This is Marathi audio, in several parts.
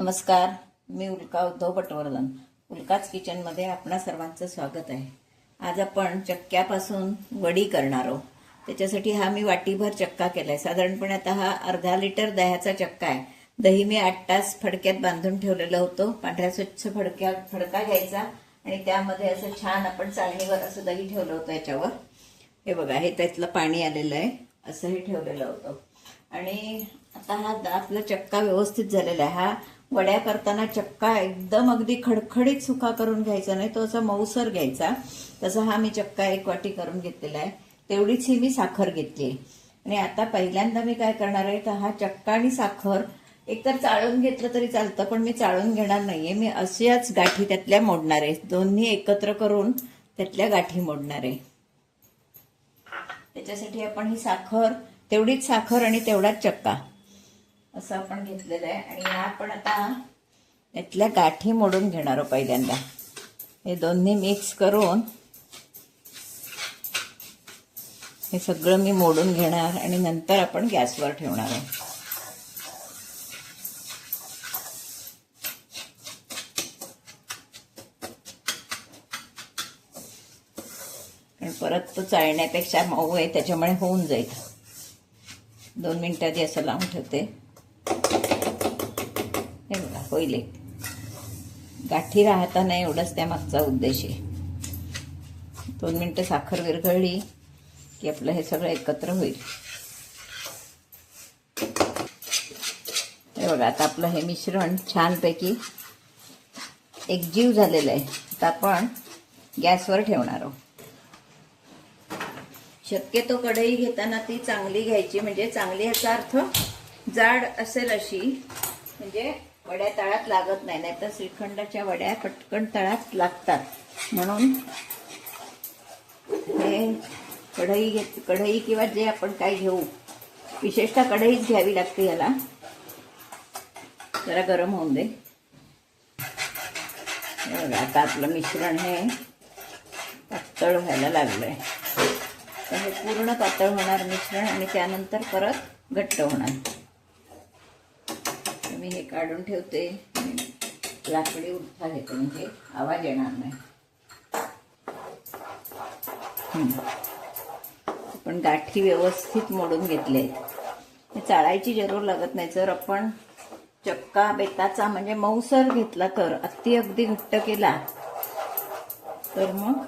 नमस्कार, मी उल्का उद्धव पटवर्धन. उल्काच किचनमध्ये आपणा सर्वांचं स्वागत आहे. आज आपण चक्क्यापासून वडी करणार आहोत. त्याच्यासाठी हा मी वाटीभर चक्का केलाय. साधारणपणे आता हा अर्धा लिटर दह्याचा चक्का आहे. दही मी 8 तास फडक्यात बांधून ठेवलेलं होतं. पांढऱ्या स्वच्छ फडका घ्यायचा आणि त्यामध्ये असं छान आपण चाळणीवर असं दही ठेवलं होतं. याच्यावर हे बघा, हे त्यातलं पाणी आलेलं आहे. असं हे ठेवलेलं होतं. आणि आता हा आपला चक्का व्यवस्थित झालेला आहे. हा वड्या करताना चक्का एकदम अगदी खडखडीत सुका करून घ्यायचा नाही, तो असा मऊसर घ्यायचा. तसा हा मी चक्का 1 वाटी करून घेतलेला आहे. तेवढीच ही मी साखर घेतली. आणि आता पहिल्यांदा मी काय करणार आहे, तर हा चक्का आणि साखर एकतर चाळून घेतलं तरी चालतं, पण मी चाळून घेणार नाहीये. मी अशाच गाठी त्यातल्या मोडणार आहे. दोन्ही एकत्र करून त्यातल्या गाठी मोडणार आहे. त्याच्यासाठी आपण ही साखर, तेवढीच साखर आणि तेवढाच चक्का असं आपण घेतलेलं आहे. आणि आपण आता त्यातल्या गाठी मोडून घेणार आहोत. पहिल्यांदा हे दोन्ही मिक्स करून हे सगळं मी मोडून घेणार आणि नंतर आपण गॅसवर ठेवणार आहे. कारण परत तो चाळण्यापेक्षा मऊ आहे, त्याच्यामुळे होऊन जाईल. 2 मिनिटं आधी असं लावून ठेवते. हे बघा, होईल. गाठी राहता नाही, एवढंच त्यामागचा उद्देश आहे. 2 मिनिटं साखर विरघळली की आपलं हे सगळं एकत्र होईल. हे बघा, आता आपलं हे मिश्रण छानपैकी एकजीव झालेलं आहे. आता आपण गॅसवर ठेवणार आहोत. शक्यतो कढई घेताना ती चांगली घ्यायची, म्हणजे चांगली याचा अर्थ जाड असेल अशी, म्हणजे वड्या तळात लागत नाही. नाहीतर श्रीखंडाच्या वड्या पटकन तळात लागतात. म्हणून हे कढई किंवा जे आपण काय घेऊ, विशेषतः कढईच घ्यावी लागते. याला जरा गरम होऊन दे. आता आपलं मिश्रण हे पातळ व्हायला लागलंय. तर हे पूर्ण पातळ होणार मिश्रण आणि त्यानंतर परत घट्ट होणार. मी हे काढून ठेवते. लाकडी उठा घेते, म्हणजे आवाज येणार नाही. आपण गाठी व्यवस्थित मोडून घेतले. हे चाळायची जरूर लागत नाही. जर आपण चक्का बेताचा म्हणजे मऊसर घेतला तर, अगदी घट्ट केला तर मग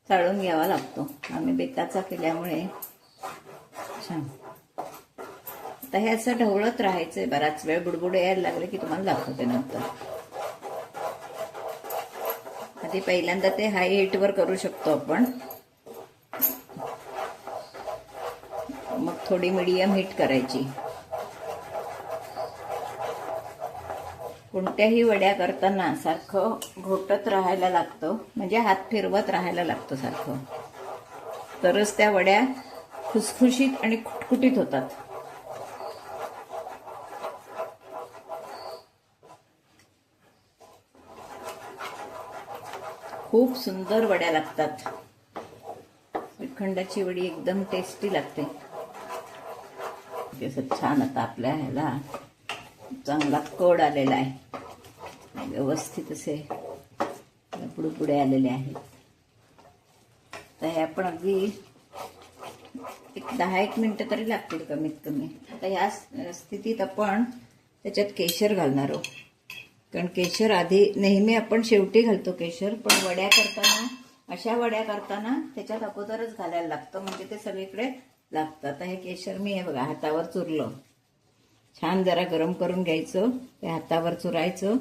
चाळून घ्यावा लागतो. आम्ही बेताचा केल्यामुळे छान. आता हे असं ढवळत राहायचंय बराच वेळ. बुडबुडे यायला लागले की तुम्हाला दाखवते नंतर. आधी पहिल्यांदा ते हाय हीटवर करू शकतो आपण, मग थोडी मीडियम हीट करायची. कोणत्याही वड्या करताना सारखं घोटत राहायला लागतं, म्हणजे हात फिरवत राहायला लागतं सारखं, तरच त्या वड्या खुसखुशीत आणि खुटखुटीत होतात. खूप सुंदर वड्या लागतात. श्रीखंडाची वडी एकदम टेस्टी लागते. छान. आता आपल्या ह्याला चांगला कड आलेला आहे. व्यवस्थित असे बुडबुडे आलेले आहेत. तर हे आपण अगदी 10-1 मिनिटं तरी लागतील कमीत कमी. आता ह्या स्थितीत आपण त्याच्यात केशर घालणार आहोत. कारण केशर आधी नेहमी आपण शेवटी घालतो केशर, पण वड्या करताना, अशा वड्या करताना त्याच्यात अगोदरच घालायला लागतं, म्हणजे ते सगळीकडे लागतं. आता हे केशर मी हे बघा हातावर चुरलं. छान जरा गरम करून घ्यायचं, ते हातावर चुरायचं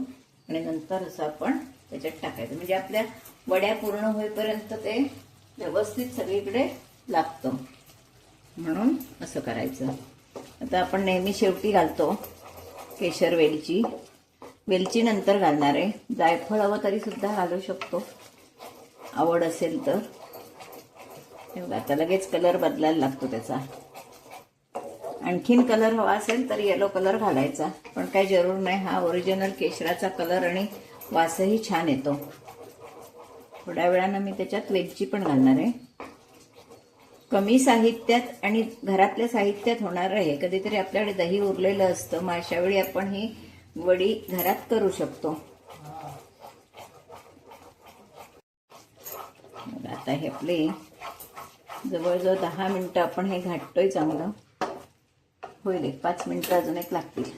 आणि नंतर असं आपण त्याच्यात टाकायचं, म्हणजे आपल्या वड्या पूर्ण होईपर्यंत ते व्यवस्थित सगळीकडे लागतं. म्हणून असं करायचं. आता आपण नेहमी शेवटी घालतो केशर. वेलची नंतर घालणार आहे. जायफळ हवं तरी सुद्धा घालू शकतो, आवड असेल तर. आता लगेच कलर बदलायला लागतो त्याचा. आणखीन कलर हवा असेल तर येलो कलर घालायचा, पण काही जरूर नाही. हा ओरिजिनल केशराचा कलर आणि वासही छान येतो. थोड्या वेळानं मी त्याच्यात वेलची पण घालणार आहे. कमी साहित्यात आणि घरातल्या साहित्यात होणार आहे. कधीतरी आपल्याकडे दही उरलेलं असतं, मग अशा वेळी आपण ही वडी घरात करू शकतो. आता हे आपले जवळजवळ 10 मिनिटं आपण हे घाटतोय. चांगलं होईल. 5 मिनिटं अजून एक लागतील.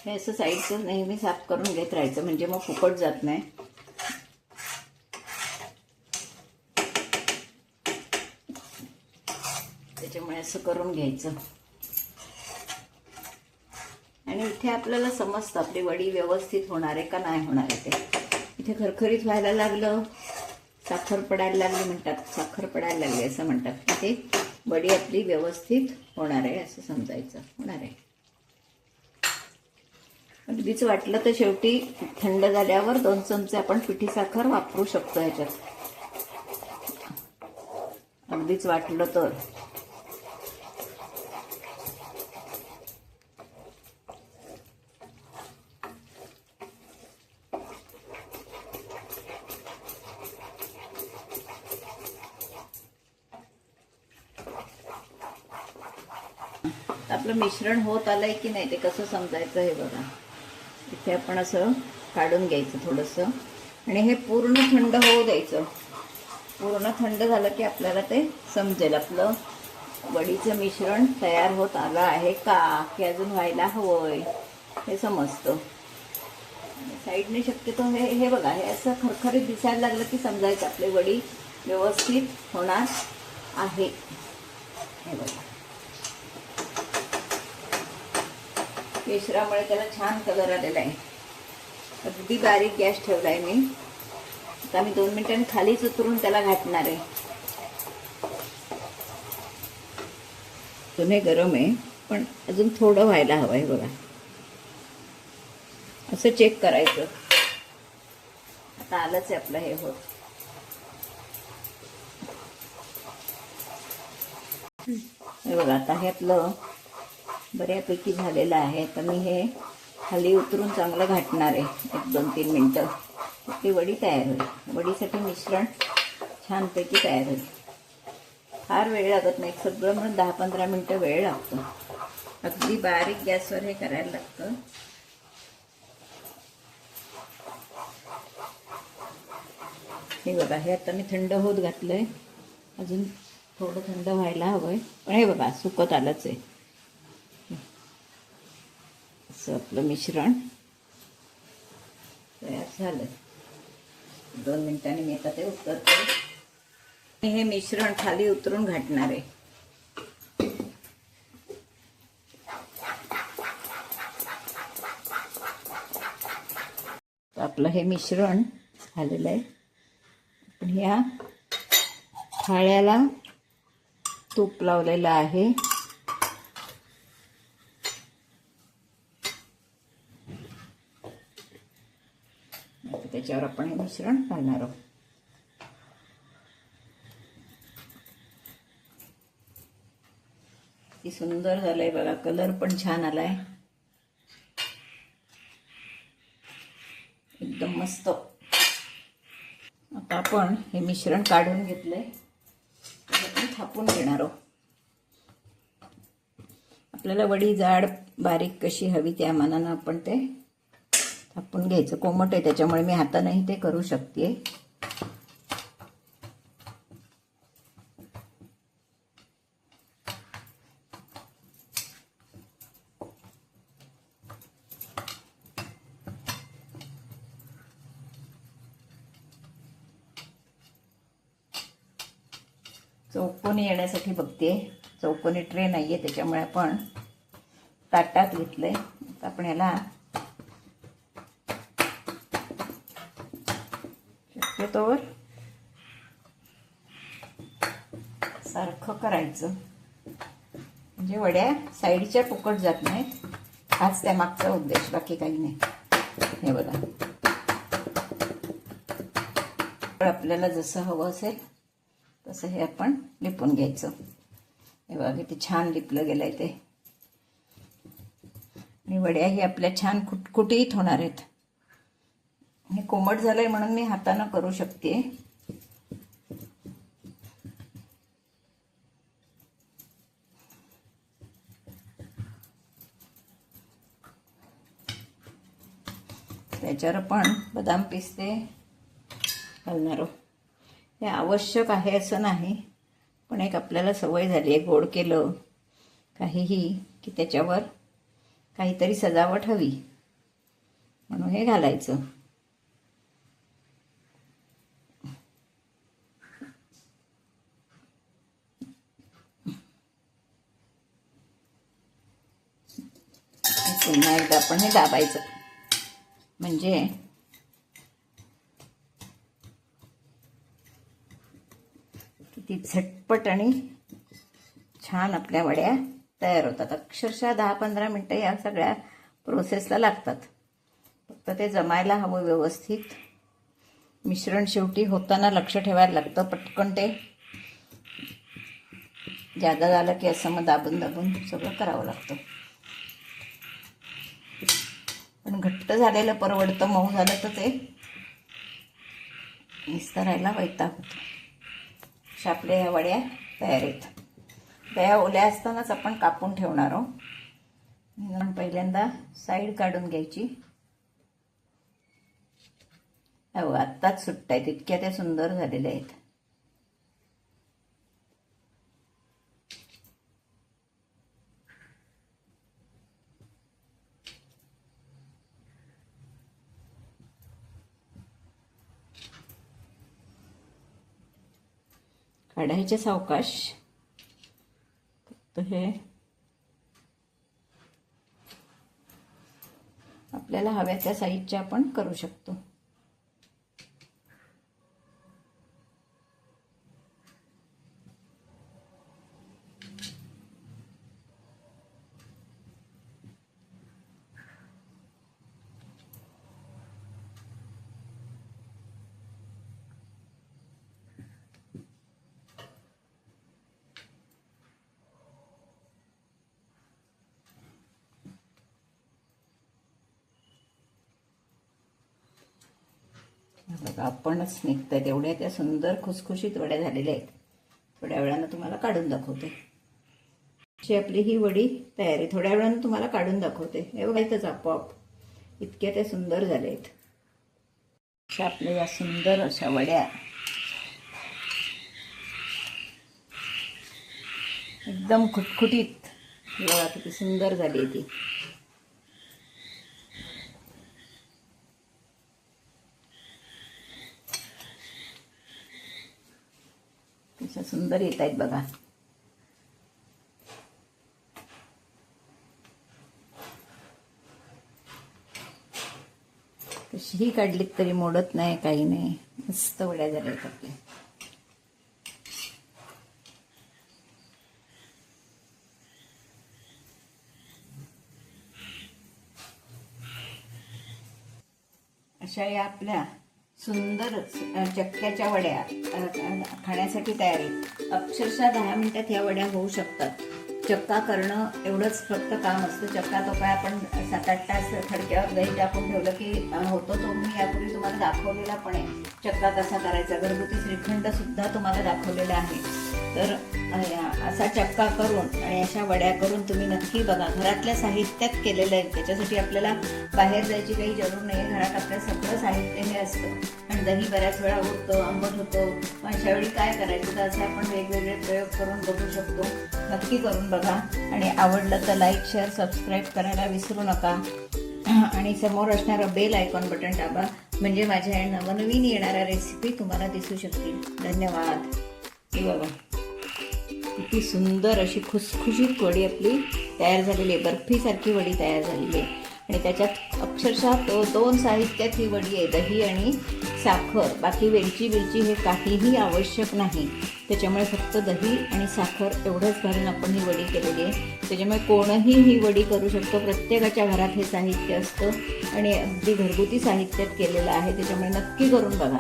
हे असं साईडचं नेहमी साफ करून घेत राहायचं, म्हणजे मग फुकट जात नाही. त्याच्यामुळे असं करून घ्यायचं. आणि इथे आपल्याला समजतं आपली वडी व्यवस्थित होणार आहे का नाही होणार आहे ते. इथे खरखरीत व्हायला लागलं, साखर पडायला लागली म्हणतात, साखर पडायला लागली असं म्हणतात. इथे वडी आपली व्यवस्थित होणार आहे असं समजायचं. होणार आहे. अगदीच वाटलं तर शेवटी थंड झाल्यावर 2 चमचे आपण पिठी साखर वापरू शकतो ह्याच्यात. अगदीच वाटलं तर. आपलं मिश्रण होत आलंय की नाही ते कसं समजायचं हे बघा. इथे आपण असं काढून घ्यायचं थोडंसं आणि हे पूर्ण थंड होऊ द्यायचं. पूर्ण थंड झालं की आपल्याला ते समजेल आपलं वडीचं मिश्रण तयार होत आलं आहे का, की अजून व्हायला हवंय हे समजतं. साईडने शक्यतो हे बघा, हे असं खरखरीत दिसायला लागलं की समजायचं आपली वडी व्यवस्थित होणार आहे. हे बघा, केशरामुळे त्याला छान कलर आलेला आहे. अगदी बारीक गॅस ठेवला आहे मी. आता मी 2 मिनिटांनी खालीच उतरून त्याला घाटणार आहे. हे गरम आहे पण अजून थोडं व्हायला हवं आहे बघा. असं चेक करायचं. आता आलंच आहे आपलं हे होत. हे बघा, आता हे आपलं बऱ्यापैकी झालेलं आहे. तर मी हे खाली उतरून चांगलं घाटणार आहे 1-2-3 मिनटं. ती वडी तयार होईल. वडीसाठी मिश्रण छानपैकी तयार होईल. फार वेळ लागत नाही. सगळं म्हणून 10-15 मिनटं वेळ लागतो. अगदी बारीक गॅसवर हे करायला लागतं. हे बघा, हे आता मी थंड होत घातलंय. अजून थोडं थंड व्हायला हवंय. पण हे बघा, सुकत आलंच आहे. असं आपलं मिश्रण तयार झालं. 2 मिनिटांनी मी आता ते उतरते. हे मिश्रण खाली उतरून घाटणार आहे. आपलं हे मिश्रण झालेलं आहे. आपण ह्या थाळ्याला तूप लावलेलं आहे. त्याच्यावर आपण हे मिश्रण घालणार आहोत. किती सुंदर झालंय बघा. कलर पण छान आलाय. एकदम मस्त. आता आपण हे मिश्रण काढून घेतलंय. आपण थापून घेणार आहोत. आपल्याला वडी जाड बारीक कशी हवी त्या मानानं आपण ते थापून घ्यायचं. कोमट आहे त्याच्यामुळे मी हातानेही ते करू शकते. चौकोनी येण्यासाठी बघते. चौकोनी ट्रे नाहीये त्याच्यामुळे आपण ताटात घेतलंय. आता आपण याला शक्यतोवर सारखं करायचं म्हणजे वड्या साईडच्या फुकट जात नाहीत. हाच त्या मागचा उद्देश, बाकी काही नाही. हे बघा, आपल्याला जसं हवं असेल तसं हे आपण लिपून घ्यायचं. हे बघा किती छान लिपलं गेलंय ते. आणि वड्या ही आपल्या छान कुटकुटीत होणार आहेत. हे कोमट झालंय म्हणून मी हातानं करू शकते. त्याच्यावर आपण बदाम पिस्ते घालणार आहोत. हे आवश्यक आहे असं नाही, पण एक आपल्याला सवय झाली आहे गोड केलं काहीही की त्याच्यावर काहीतरी सजावट हवी म्हणून हे घालायचं. पुन्हा एकदा आपण हे दाबायचं म्हणजे किती झटपट आणि छान आपल्या वड्या तयार होतात. अक्षरशः 10-15 मिनटं या सगळ्या प्रोसेसला लागतात. फक्त ते जमायला हवं व्यवस्थित. मिश्रण शेवटी होताना लक्ष ठेवायला लागतं. पटकन ते जादा झालं की असं मग दाबून दाबून सगळं करावं लागतं. पण घट्ट झालेलं परवडतं, मऊ झालं तर ते निस्तरायला वैताग होतो. अशा आपल्या ह्या वड्या तयार आहेत. त्या ओल्या असतानाच आपण कापून ठेवणार आहोत. पहिल्यांदा साईड काढून घ्यायची. हो, आत्ताच सुट्ट आहेत, इतक्या त्या सुंदर झालेल्या आहेत. काढायचे सावकाश. फक्त हे आपल्याला हव्या त्या साईजच्या आपण करू शकतो. बघा, आपणच निघतात एवढ्या त्या सुंदर खुसखुशीत वड्या झालेल्या आहेत. थोड्या वेळानं तुम्हाला काढून दाखवते. अशी आपली ही वडी तयार आहे. थोड्या वेळानं तुम्हाला काढून दाखवते. हे बघा, इथंच आपोआप इतक्या त्या सुंदर झाल्या आहेत. अशा आपल्या या सुंदर अशा वड्या एकदम खुटखुटीत. बघा किती सुंदर झाली आहे ती. कशा सुंदर येत आहेत बघा. कशीही काढलीत तरी मोडत नाही, काही नाही. मस्त वड्या झाल्या आहेत आपल्या. अशा या आपल्या सुंदर चक्क्याच्या वड्या खाण्यासाठी तयार आहेत. अक्षरशः 10 मिनिटात ह्या वड्या होऊ शकतात. चक्का करणं एवढंच फक्त काम असतं. चक्का तो काय आपण 7-8 तास खडक्यावर दही टाकून ठेवलं की होतो. तो मी यापूर्वी तुम्हाला दाखवलेला पण आहे चक्का कसा करायचा. घरगुती श्रीखंड सुद्धा तुम्हाला दाखवलेला आहे. तर असा चक्का करून आणि अशा वड्या करून तुम्ही नक्की बघा. घरातल्या साहित्यात केलेलं आहे. त्याच्यासाठी आपल्याला बाहेर जायची काही जरूर नाही. घरात आपलं सगळं साहित्य हे असतं. आणि दही बऱ्याच वेळा उरतं, आंबट होतं. अशा वेळी काय करायचं, तर असे आपण वेगवेगळे प्रयोग करून बघू शकतो. नक्की करून बघा. आणि आवडलं तर लाईक, शेअर, सबस्क्राईब करायला विसरू नका. आणि समोर असणारं बेल आयकॉन बटन दाबा, म्हणजे माझ्या नवनवीन येणाऱ्या रेसिपी तुम्हाला दिसू शकतील. धन्यवाद. हे बघा किती सुंदर अशी खुसखुशीत वडी आपली तयार झालेली आहे. बर्फीसारखी वडी तयार झालेली आहे. आणि त्याच्यात अक्षरशः 2 साहित्यात ही वडी आहे, दही आणि साखर. बाकी वेलची हे काहीही आवश्यक नाही. त्याच्यामुळे फक्त दही आणि साखर एवढंच घालून आपण ही वडी केलेली आहे. त्याच्यामुळे कोणीही ही वडी करू शकतो. प्रत्येकाच्या घरात हे साहित्य असतं आणि अगदी घरगुती साहित्यात केलेलं आहे. त्याच्यामुळे नक्की करून बघा.